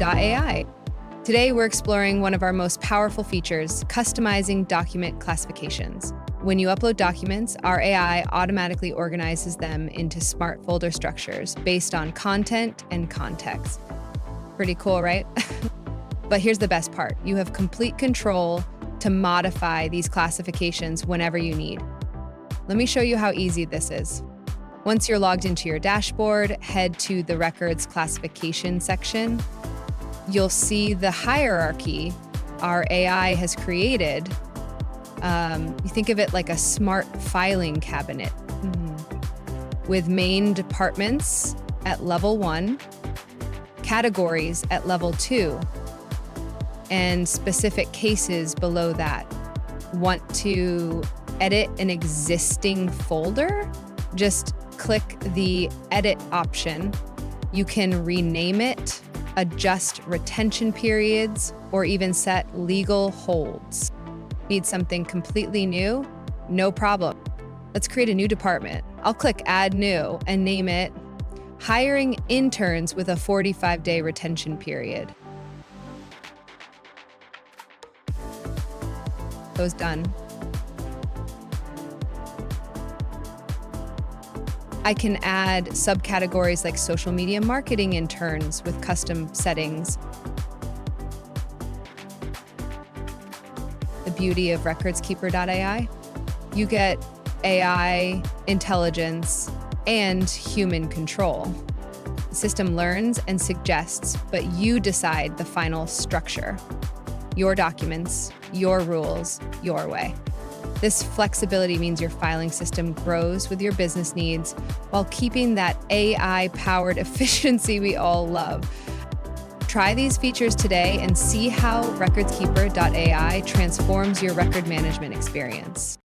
RecordsKeeper.AI. Today, we're exploring one of our most powerful features, customizing document classifications. When you upload documents, our AI automatically organizes them into smart folder structures based on content and context. Pretty cool, right? But here's the best part. You have complete control to modify these classifications whenever you need. Let me show you how easy this is. Once you're logged into your dashboard, head to the Records Classification section. You'll see the hierarchy our AI has created. You think of it like a smart filing cabinet with main departments at level 1, categories at level 2, and specific cases below that. Want to edit an existing folder? Just click the edit option. You can rename it, adjust retention periods, or even set legal holds. Need something completely new? No problem. Let's create a new department. I'll click Add New and name it Hiring Interns with a 45-day retention period. Goes done. I can add subcategories like social media marketing interns with custom settings. The beauty of RecordsKeeper.AI, you get AI, intelligence, and human control. The system learns and suggests, but you decide the final structure. Your documents, your rules, your way. This flexibility means your filing system grows with your business needs while keeping that AI-powered efficiency we all love. Try these features today and see how RecordsKeeper.AI transforms your record management experience.